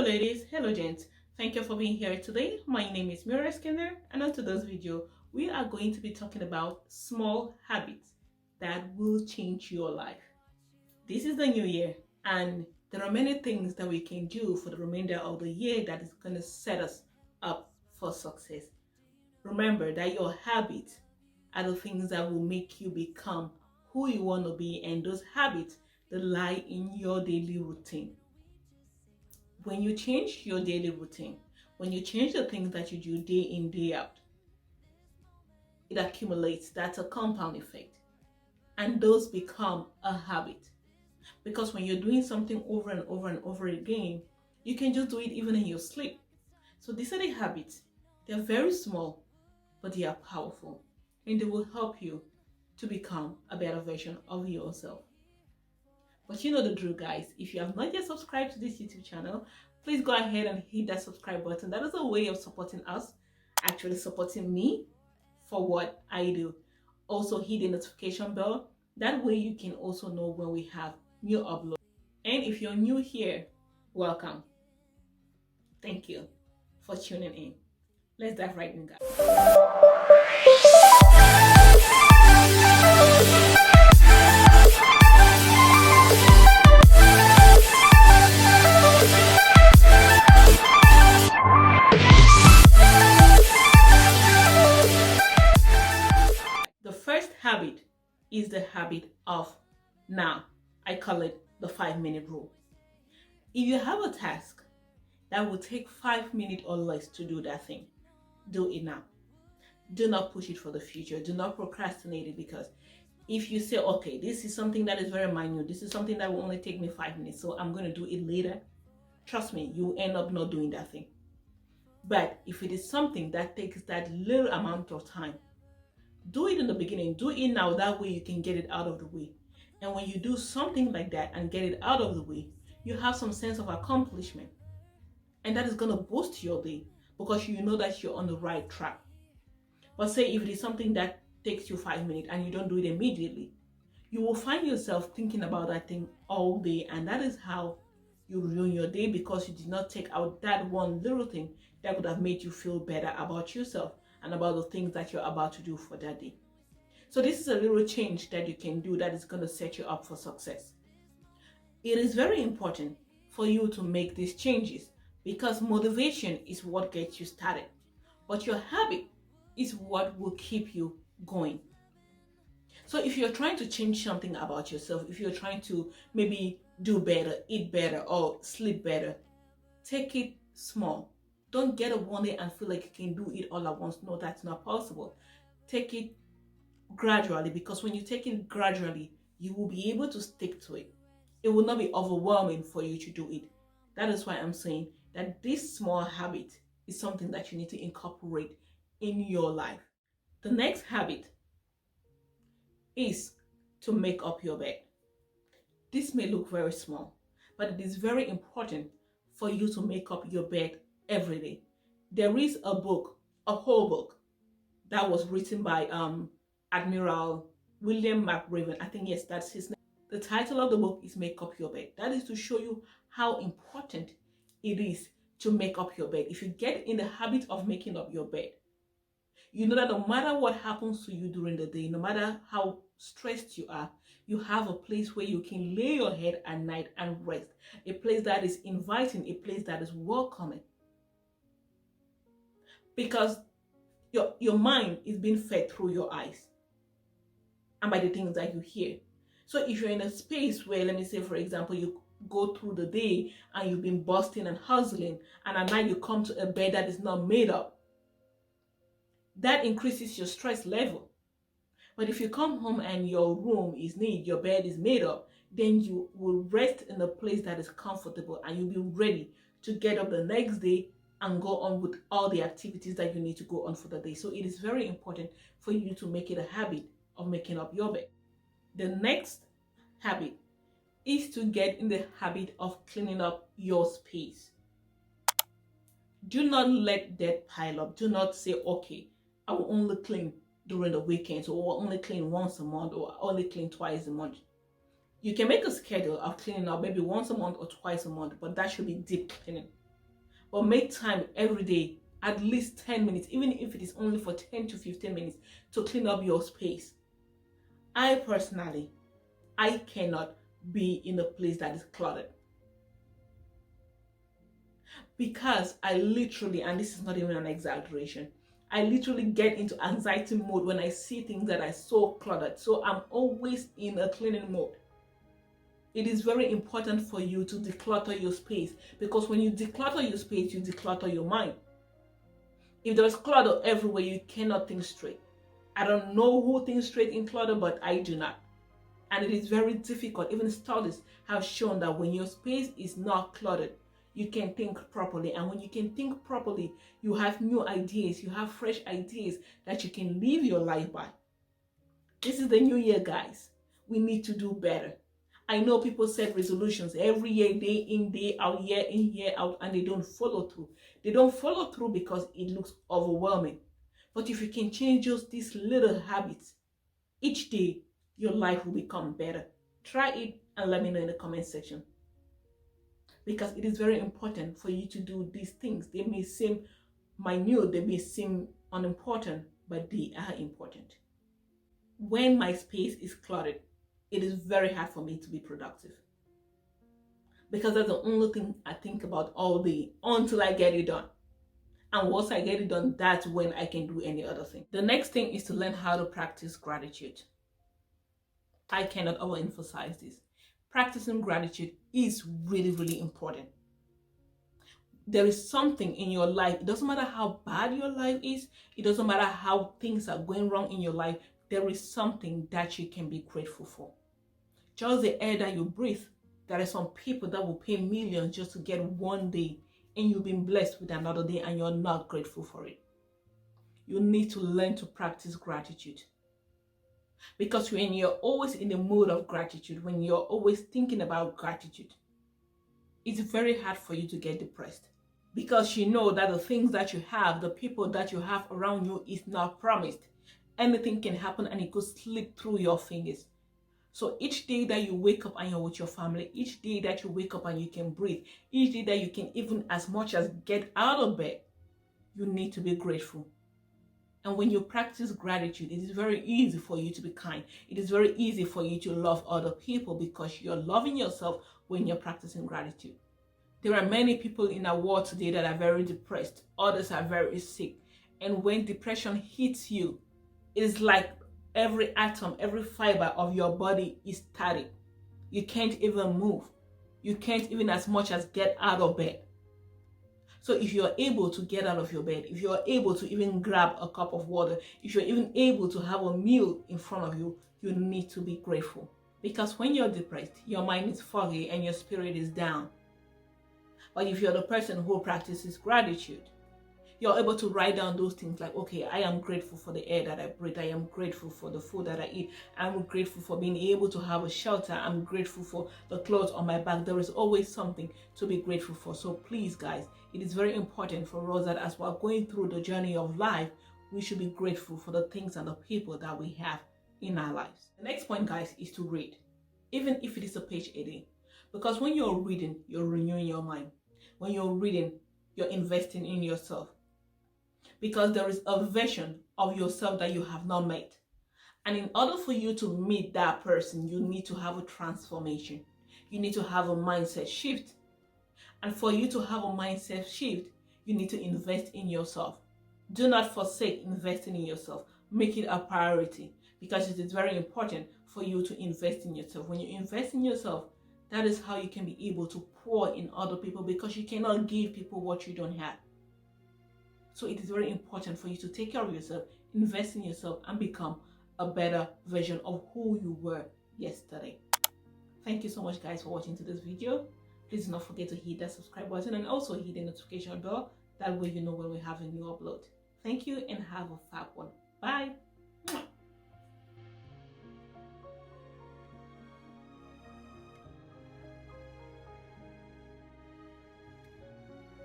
ladies, hello gents. Thank you for being here today. My name is Murielskinder, and on today's video, we are going to be talking about small habits that will change your life. This is the new year, and there are many things that we can do for the remainder of the year that is going to set us up for success. Remember that your habits are the things that will make you become who you want to be, and those habits that lie in your daily routine. When you change your daily routine, when you change the things that you do day in, day out, it accumulates. That's a compound effect. And those become a habit. Because when you're doing something over and over and over again, you can just do it even in your sleep. So these are the habits. They're very small, but they are powerful. And they will help you to become a better version of yourself. But you know the drill, guys. If you have not yet subscribed to this YouTube channel, please go ahead and hit that subscribe button. That is a way of supporting us, actually supporting me for what I do. Also hit the notification bell. That way you can also know when we have new uploads. And if you're new here, welcome. Thank you for tuning in. Let's dive right in, guys. Habit is the habit of now. I call it the 5-minute rule. If you have a task that will take 5 minutes or less to do that thing, do it now. Do not push it for the future. Do not procrastinate it, because if you say, okay, this is something that is very minute, this is something that will only take me 5 minutes, so I'm going to do it later, trust me, you end up not doing that thing. But if it is something that takes that little amount of time, do it in the beginning. Do it now. That way you can get it out of the way. And when you do something like that and get it out of the way, you have some sense of accomplishment. And that is going to boost your day, because you know that you're on the right track. But say if it is something that takes you 5 minutes and you don't do it immediately, you will find yourself thinking about that thing all day. And that is how you ruin your day, because you did not take out that one little thing that would have made you feel better about yourself and about the things that you're about to do for that day. So this is a little change that you can do that is going to set you up for success. It is very important for you to make these changes, because motivation is what gets you started, but your habit is what will keep you going. So if you're trying to change something about yourself, if you're trying to maybe do better, eat better, or sleep better, take it small. Don't get up one day and feel like you can do it all at once. No, that's not possible. Take it gradually, because when you take it gradually, you will be able to stick to it. It will not be overwhelming for you to do it. That is why I'm saying that this small habit is something that you need to incorporate in your life. The next habit is to make up your bed. This may look very small, but it is very important for you to make up your bed every day. There is a book, a whole book, that was written by Admiral William McRaven. I think, yes, that's his name. The title of the book is Make Up Your Bed. That is to show you how important it is to make up your bed. If you get in the habit of making up your bed, you know that no matter what happens to you during the day, no matter how stressed you are, you have a place where you can lay your head at night and rest. A place that is inviting, a place that is welcoming. Because your mind is being fed through your eyes and by the things that you hear. So if you're in a space where, let me say, for example, you go through the day and you've been busting and hustling, and at night you come to a bed that is not made up, that increases your stress level. But if you come home and your room is neat, your bed is made up, then you will rest in a place that is comfortable, and you'll be ready to get up the next day and go on with all the activities that you need to go on for the day. So it is very important for you to make it a habit of making up your bed. The next habit is to get in the habit of cleaning up your space. Do not let that pile up. Do not say, okay, I will only clean during the weekends, or I'll only clean once a month, or I'll only clean twice a month. You can make a schedule of cleaning up maybe once a month or twice a month, but that should be deep cleaning. but make time every day, at least 10 minutes, even if it is only for 10 to 15 minutes, to clean up your space. I personally, I cannot be in a place that is cluttered, because I literally, and this is not even an exaggeration, I literally get into anxiety mode when I see things that are so cluttered. So I'm always in a cleaning mode. It is very important for you to declutter your space, because when you declutter your space, you declutter your mind. If there's clutter everywhere, you cannot think straight. I don't know who thinks straight in clutter, but I do not. And it is very difficult. Even studies have shown that when your space is not cluttered, you can think properly. And when you can think properly, you have new ideas, you have fresh ideas that you can live your life by. This is the new year, guys. We need to do better. I know people set resolutions every year, day in, day out, year in, year out, and they don't follow through. They don't follow through because it looks overwhelming. But if you can change just these little habits, each day, your life will become better. Try it and let me know in the comment section. Because it is very important for you to do these things. They may seem minute, they may seem unimportant, but they are important. When my space is cluttered, it is very hard for me to be productive, because that's the only thing I think about all day until I get it done. And once I get it done, that's when I can do any other thing. The next thing is to learn how to practice gratitude. I cannot overemphasize this. Practicing gratitude is really, really important. There is something in your life. It doesn't matter how bad your life is. It doesn't matter how things are going wrong in your life. There is something that you can be grateful for. Just the air that you breathe. There are some people that will pay millions just to get one day, and you've been blessed with another day and you're not grateful for it. You need to learn to practice gratitude. Because when you're always in the mood of gratitude, when you're always thinking about gratitude, it's very hard for you to get depressed. Because you know that the things that you have, the people that you have around you is not promised. Anything can happen and it could slip through your fingers. So each day that you wake up and you're with your family, each day that you wake up and you can breathe, each day that you can even as much as get out of bed, you need to be grateful. And when you practice gratitude, it is very easy for you to be kind. It is very easy for you to love other people, because you're loving yourself when you're practicing gratitude. There are many people in our world today that are very depressed. Others are very sick. And when depression hits you, it is like every atom, every fiber of your body is static. You can't even move. You can't even as much as get out of bed. So if you're able to get out of your bed, if you're able to even grab a cup of water, if you're even able to have a meal in front of you, you need to be grateful. Because when you're depressed, your mind is foggy and your spirit is down. But if you're the person who practices gratitude, you're able to write down those things like, okay, I am grateful for the air that I breathe. I am grateful for the food that I eat. I'm grateful for being able to have a shelter. I'm grateful for the clothes on my back. There is always something to be grateful for. So please, guys, it is very important for us that as we're going through the journey of life, we should be grateful for the things and the people that we have in our lives. The next point, guys, is to read, even if it is a page a day. Because when you're reading, you're renewing your mind. When you're reading, you're investing in yourself. Because there is a version of yourself that you have not met. And in order for you to meet that person, you need to have a transformation. You need to have a mindset shift. And for you to have a mindset shift, you need to invest in yourself. Do not forsake investing in yourself. Make it a priority, because it is very important for you to invest in yourself. When you invest in yourself, that is how you can be able to pour in other people, because you cannot give people what you don't have. So it is very important for you to take care of yourself, invest in yourself, and become a better version of who you were yesterday. Thank you so much, guys, for watching to this video. Please do not forget to hit that subscribe button and also hit the notification bell. That way you know when we have a new upload. Thank you and have a fab one. Bye.